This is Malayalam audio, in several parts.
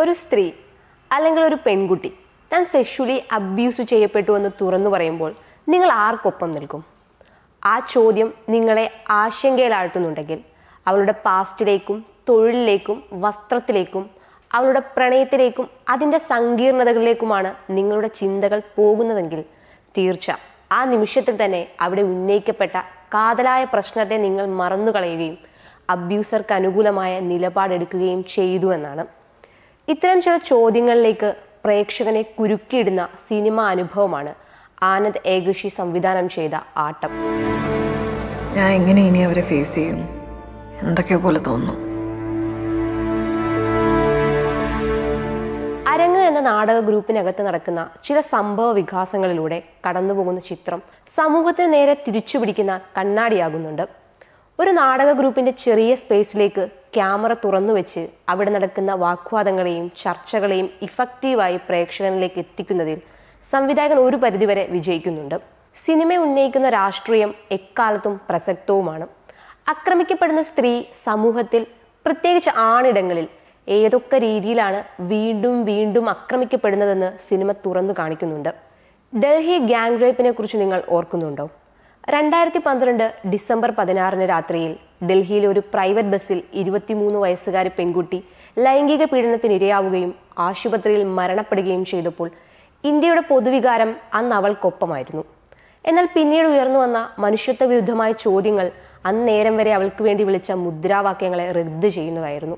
ഒരു സ്ത്രീ അല്ലെങ്കിൽ ഒരു പെൺകുട്ടി താൻ സെക്ഷുവലി അബ്യൂസ് ചെയ്യപ്പെട്ടു എന്ന് തുറന്നു പറയുമ്പോൾ നിങ്ങൾ ആർക്കൊപ്പം നിൽക്കും? ആ ചോദ്യം നിങ്ങളെ ആശങ്കയിലാഴ്ത്തുന്നുണ്ടെങ്കിൽ അവളുടെ പാസ്റ്റിലേക്കും തൊഴിലിലേക്കും വസ്ത്രത്തിലേക്കും അവളുടെ പ്രണയത്തിലേക്കും അതിൻ്റെ സങ്കീർണതകളിലേക്കുമാണ് നിങ്ങളുടെ ചിന്തകൾ പോകുന്നതെങ്കിൽ തീർച്ച ആ നിമിഷത്തിൽ തന്നെ അവിടെ ഉന്നയിക്കപ്പെട്ട കാതലായ പ്രശ്നത്തെ നിങ്ങൾ മറന്നുകളയുകയും അബ്യൂസർക്ക് അനുകൂലമായ നിലപാടെടുക്കുകയും ചെയ്തു എന്നാണ്. ഇത്തരം ചില ചോദ്യങ്ങളിലേക്ക് പ്രേക്ഷകനെ കുരുക്കിയിടുന്ന സിനിമാ അനുഭവമാണ് ആനന്ദ് ഏകശി സംവിധാനം ചെയ്ത ആട്ടം. ഞാൻ എങ്ങനെ ഇനി അവരെ ഫേസ് ചെയ്യും? എന്തൊക്കെയോ പോലെ തോന്നുന്നു. അരങ്ങ് എന്ന നാടക ഗ്രൂപ്പിനകത്ത് നടക്കുന്ന ചില സംഭവ വികാസങ്ങളിലൂടെ കടന്നുപോകുന്ന ചിത്രം സമൂഹത്തിന് നേരെ തിരിച്ചുപിടിക്കുന്ന കണ്ണാടിയാകുന്നുണ്ട്. ഒരു നാടക ഗ്രൂപ്പിന്റെ ചെറിയ സ്പേസിലേക്ക് ക്യാമറ തുറന്നു വെച്ച് അവിടെ നടക്കുന്ന വാഗ്വാദങ്ങളെയും ചർച്ചകളെയും ഇഫക്റ്റീവായി പ്രേക്ഷകനിലേക്ക് എത്തിക്കുന്നതിൽ സംവിധായകൻ ഒരു പരിധിവരെ വിജയിക്കുന്നുണ്ട്. സിനിമ ഉന്നയിക്കുന്ന രാഷ്ട്രീയം എക്കാലത്തും പ്രസക്തവുമാണ്. ആക്രമിക്കപ്പെടുന്ന സ്ത്രീ സമൂഹത്തിൽ പ്രത്യേകിച്ച് ആണിടങ്ങളിൽ ഏതൊക്കെ രീതിയിലാണ് വീണ്ടും വീണ്ടും ആക്രമിക്കപ്പെടുന്നതെന്ന് സിനിമ തുറന്നു കാണിക്കുന്നുണ്ട്. ഡൽഹി ഗ്യാങ് റേപ്പിനെ കുറിച്ച് നിങ്ങൾ ഓർക്കുന്നുണ്ടോ? 2012 ഡിസംബർ 16 രാത്രിയിൽ ഡൽഹിയിലെ ഒരു പ്രൈവറ്റ് ബസ്സിൽ 23 വയസ്സുകാരി പെൺകുട്ടി ലൈംഗിക പീഡനത്തിന് ഇരയാവുകയും ആശുപത്രിയിൽ മരണപ്പെടുകയും ചെയ്തപ്പോൾ ഇന്ത്യയുടെ പൊതുവികാരം അന്ന് അവൾക്കൊപ്പമായിരുന്നു. എന്നാൽ പിന്നീട് ഉയർന്നു വന്ന മനുഷ്യത്വ വിരുദ്ധമായ ചോദ്യങ്ങൾ അന്നേരം വരെ അവൾക്ക് വേണ്ടി വിളിച്ച മുദ്രാവാക്യങ്ങളെ റദ്ദ് ചെയ്യുന്നതായിരുന്നു.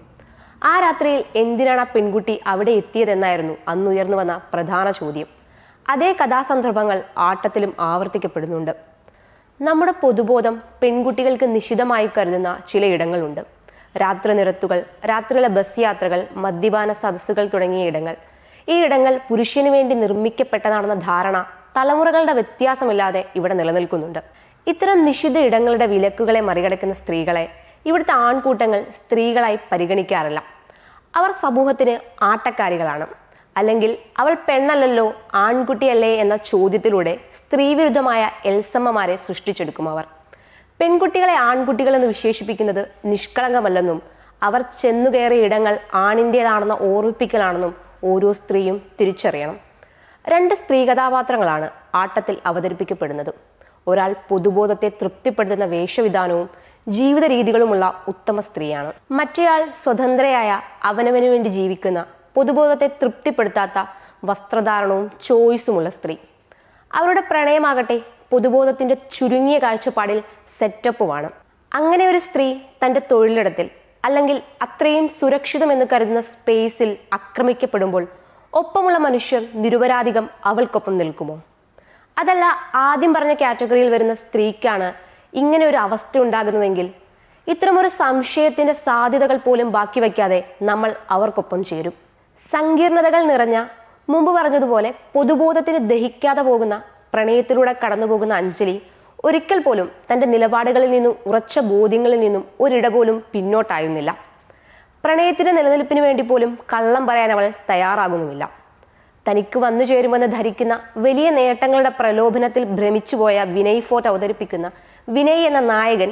ആ രാത്രിയിൽ എന്തിനാണ് ആ പെൺകുട്ടി അവിടെ എത്തിയതെന്നായിരുന്നു അന്ന് ഉയർന്നു വന്ന പ്രധാന ചോദ്യം. അതേ കഥാസന്ദർഭങ്ങൾ ആട്ടത്തിലും ആവർത്തിക്കപ്പെടുന്നുണ്ട്. നമ്മുടെ പൊതുബോധം പെൺകുട്ടികൾക്ക് നിശിതമായി കരുതുന്ന ചില ഇടങ്ങളുണ്ട്. രാത്രി നിരത്തുകൾ, രാത്രിയിലെ ബസ് യാത്രകൾ, മദ്യപാന സദസ്സുകൾ തുടങ്ങിയ ഇടങ്ങൾ. ഈ ഇടങ്ങൾ പുരുഷന് വേണ്ടി നിർമ്മിക്കപ്പെട്ടതാണെന്ന ധാരണ തലമുറകളുടെ വ്യത്യാസമില്ലാതെ ഇവിടെ നിലനിൽക്കുന്നുണ്ട്. ഇത്തരം നിശ്ചിത ഇടങ്ങളുടെ വിലക്കുകളെ മറികടക്കുന്ന സ്ത്രീകളെ ഇവിടുത്തെ ആൺകൂട്ടങ്ങൾ സ്ത്രീകളായി പരിഗണിക്കാറില്ല. അവർ സമൂഹത്തിന് ആട്ടക്കാരികളാണ്. അല്ലെങ്കിൽ അവൾ പെണ്ണല്ലല്ലോ ആൺകുട്ടിയല്ലേ എന്ന ചോദ്യത്തിലൂടെ സ്ത്രീവിരുദ്ധമായ എൽസമ്മമാരെ സൃഷ്ടിച്ചെടുക്കും അവർ. പെൺകുട്ടികളെ ആൺകുട്ടികളെന്ന് വിശേഷിപ്പിക്കുന്നത് നിഷ്കളങ്കമല്ലെന്നും അവർ ചെന്നുകയറിയ ഇടങ്ങൾ ആണിൻ്റേതാണെന്ന ഓർമ്മിപ്പിക്കലാണെന്നും ഓരോ സ്ത്രീയും തിരിച്ചറിയണം. 2 സ്ത്രീ കഥാപാത്രങ്ങളാണ് ആട്ടത്തിൽ അവതരിപ്പിക്കപ്പെടുന്നത്. ഒരാൾ പൊതുബോധത്തെ തൃപ്തിപ്പെടുത്തുന്ന വേഷവിധാനവും ജീവിത രീതികളുമുള്ള ഉത്തമ സ്ത്രീയാണ്. മറ്റേയാൾ സ്വതന്ത്രയായ അവനവന് വേണ്ടി ജീവിക്കുന്ന പൊതുബോധത്തെ തൃപ്തിപ്പെടുത്താത്ത വസ്ത്രധാരണവും ചോയ്സുമുള്ള സ്ത്രീ. അവരുടെ പ്രണയമാകട്ടെ പൊതുബോധത്തിന്റെ ചുരുങ്ങിയ കാഴ്ചപ്പാടിൽ സെറ്റപ്പുമാണ്. അങ്ങനെ ഒരു സ്ത്രീ തൻ്റെ തൊഴിലിടത്തിൽ അല്ലെങ്കിൽ അത്രയും സുരക്ഷിതമെന്ന് കരുതുന്ന സ്പേസിൽ ആക്രമിക്കപ്പെടുമ്പോൾ ഒപ്പമുള്ള മനുഷ്യർ നിരപരാധികം അവൾക്കൊപ്പം നിൽക്കുമോ? അതല്ല ആദ്യം പറഞ്ഞ കാറ്റഗറിയിൽ വരുന്ന സ്ത്രീക്കാണ് ഇങ്ങനെ ഒരു അവസ്ഥ ഉണ്ടാകുന്നതെങ്കിൽ ഇത്തരമൊരു സംശയത്തിന്റെ സാധ്യതകൾ പോലും ബാക്കി വയ്ക്കാതെ നമ്മൾ അവർക്കൊപ്പം ചേരും. സങ്കീർണതകൾ നിറഞ്ഞ, മുമ്പ് പറഞ്ഞതുപോലെ പൊതുബോധത്തിന് ദഹിക്കാതെ പോകുന്ന പ്രണയത്തിലൂടെ കടന്നു പോകുന്ന അഞ്ജലി ഒരിക്കൽ പോലും തൻ്റെ നിലപാടുകളിൽ നിന്നും ഉറച്ച ബോധ്യങ്ങളിൽ നിന്നും ഒരിട പോലും പിന്നോട്ടായുന്നില്ല. പ്രണയത്തിന്റെ നിലനിൽപ്പിന് വേണ്ടി പോലും കള്ളം പറയാൻ അവൾ തയ്യാറാകുന്നുമില്ല. തനിക്ക് വന്നു ചേരുമെന്ന് ധരിക്കുന്ന വലിയ നേട്ടങ്ങളുടെ പ്രലോഭനത്തിൽ ഭ്രമിച്ചുപോയ വിനയ് ഫോർട്ട് അവതരിപ്പിക്കുന്ന വിനയ് എന്ന നായകൻ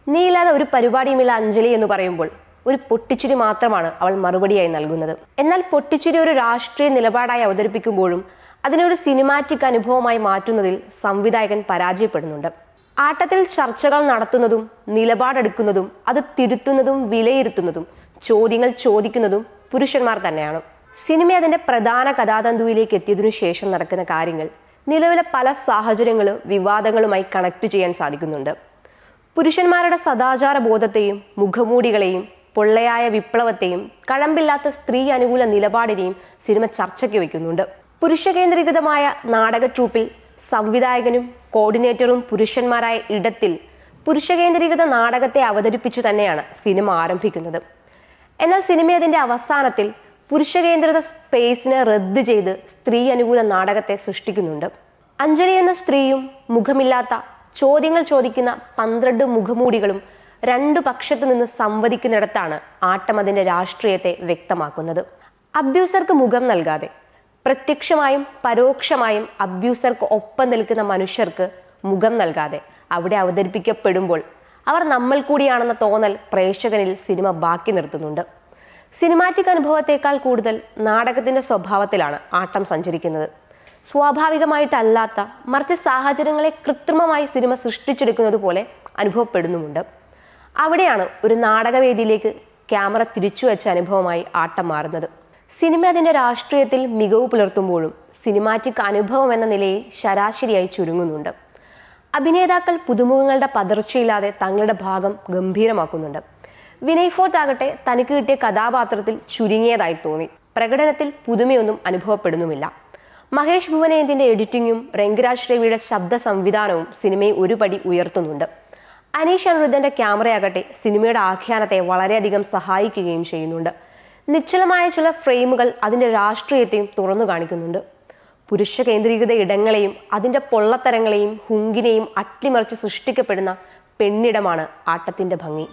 നീയില്ലാതെ ഒരു പരിപാടിയുമില്ല അഞ്ജലി എന്ന് പറയുമ്പോൾ ഒരു പൊട്ടിച്ചിരി മാത്രമാണ് അവൾ മറുപടിയായി നൽകുന്നത്. എന്നാൽ പൊട്ടിച്ചിരി ഒരു രാഷ്ട്രീയ നിലപാടായി അവതരിപ്പിക്കുമ്പോഴും അതിനൊരു സിനിമാറ്റിക് അനുഭവമായി മാറ്റുന്നതിൽ സംവിധായകൻ പരാജയപ്പെടുന്നുണ്ട്. ആട്ടത്തിൽ ചർച്ചകൾ നടത്തുന്നതും നിലപാടെടുക്കുന്നതും അത് തിരുത്തുന്നതും വിലയിരുത്തുന്നതും ചോദ്യങ്ങൾ ചോദിക്കുന്നതും പുരുഷന്മാർ തന്നെയാണ്. സിനിമ അതിന്റെ പ്രധാന കഥാതന്തുവിലേക്ക് എത്തിയതിനു ശേഷം നടക്കുന്ന കാര്യങ്ങൾ നിലവിലെ പല സാഹചര്യങ്ങളും വിവാദങ്ങളുമായി കണക്ട് ചെയ്യാൻ സാധിക്കുന്നുണ്ട്. പുരുഷന്മാരുടെ സദാചാര ബോധത്തെയും മുഖമൂടികളെയും പൊള്ളയായ വിപ്ലവത്തെയും കഴമ്പില്ലാത്ത സ്ത്രീ അനുകൂല നിലപാടിനെയും സിനിമ ചർച്ചയ്ക്ക് വയ്ക്കുന്നുണ്ട്. പുരുഷ കേന്ദ്രീകൃതമായ നാടക ട്രൂപ്പിൽ സംവിധായകനും കോർഡിനേറ്ററും പുരുഷന്മാരായ ഇടത്തിൽ പുരുഷ കേന്ദ്രീകൃത നാടകത്തെ അവതരിപ്പിച്ചു തന്നെയാണ് സിനിമ ആരംഭിക്കുന്നത്. എന്നാൽ സിനിമ അതിന്റെ അവസാനത്തിൽ പുരുഷ കേന്ദ്രിത സ്പേസിനെ റദ്ദ് ചെയ്ത് സ്ത്രീ അനുകൂല നാടകത്തെ സൃഷ്ടിക്കുന്നുണ്ട്. അഞ്ജലി എന്ന സ്ത്രീയും മുഖമില്ലാത്ത ചോദ്യങ്ങൾ ചോദിക്കുന്ന 12 മുഖമൂടികളും 2 പക്ഷത്തു നിന്ന് സംവദിക്കുന്നിടത്താണ് ആട്ടം അതിന്റെ രാഷ്ട്രീയത്തെ വ്യക്തമാക്കുന്നത്. അബ്യൂസർക്ക് മുഖം നൽകാതെ പ്രത്യക്ഷമായും പരോക്ഷമായും അബ്യൂസർക്ക് ഒപ്പം നിൽക്കുന്ന മനുഷ്യർക്ക് മുഖം നൽകാതെ അവിടെ അവതരിപ്പിക്കപ്പെടുമ്പോൾ അവർ നമ്മൾ കൂടിയാണെന്ന തോന്നൽ പ്രേക്ഷകനിൽ സിനിമ ബാക്കി നിർത്തുന്നുണ്ട്. സിനിമാറ്റിക് അനുഭവത്തെക്കാൾ കൂടുതൽ നാടകത്തിന്റെ സ്വഭാവത്തിലാണ് ആട്ടം സഞ്ചരിക്കുന്നത്. സ്വാഭാവികമായിട്ടല്ലാത്ത, മറിച്ച് സാഹചര്യങ്ങളെ കൃത്രിമമായി സിനിമ സൃഷ്ടിച്ചെടുക്കുന്നത് പോലെ അനുഭവപ്പെടുന്നുമുണ്ട്. അവിടെയാണ് ഒരു നാടകവേദിയിലേക്ക് ക്യാമറ തിരിച്ചു വെച്ച അനുഭവമായി ആട്ടം മാറുന്നത്. സിനിമ അതിന്റെ രാഷ്ട്രീയത്തിൽ മികവ് പുലർത്തുമ്പോഴും സിനിമാറ്റിക് അനുഭവം എന്ന നിലയിൽ ശരാശരിയായി ചുരുങ്ങുന്നുണ്ട്. അഭിനേതാക്കൾ പുതുമുഖങ്ങളുടെ പതർച്ചയില്ലാതെ തങ്ങളുടെ ഭാഗം ഗംഭീരമാക്കുന്നുണ്ട്. വിനയ് ഫോർട്ട് ആകട്ടെ തനിക്ക് കിട്ടിയ കഥാപാത്രത്തിൽ ചുരുങ്ങിയതായി തോന്നി. പ്രകടനത്തിൽ പുതുമയൊന്നും അനുഭവപ്പെടുന്നുമില്ല. മഹേഷ് ഭുവനേന്ദിന്റെ എഡിറ്റിംഗും രംഗരാജ് രവിയുടെ ശബ്ദ സംവിധാനവും സിനിമയെ ഒരു പടി ഉയർത്തുന്നുണ്ട്. അനീഷ് അനിരുദ്ധന്റെ ക്യാമറയാകട്ടെ സിനിമയുടെ ആഖ്യാനത്തെ വളരെയധികം സഹായിക്കുകയും ചെയ്യുന്നുണ്ട്. നിശ്ചലമായ ചില ഫ്രെയിമുകൾ അതിന്റെ രാഷ്ട്രീയത്തെയും തുറന്നു കാണിക്കുന്നുണ്ട്. പുരുഷ കേന്ദ്രീകൃത ഇടങ്ങളെയും അതിന്റെ പൊള്ളത്തരങ്ങളെയും ഹുങ്കിനെയും അട്ടിമറിച്ച് സൃഷ്ടിക്കപ്പെടുന്ന പെണ്ണിടമാണ് ആട്ടത്തിന്റെ ഭംഗി.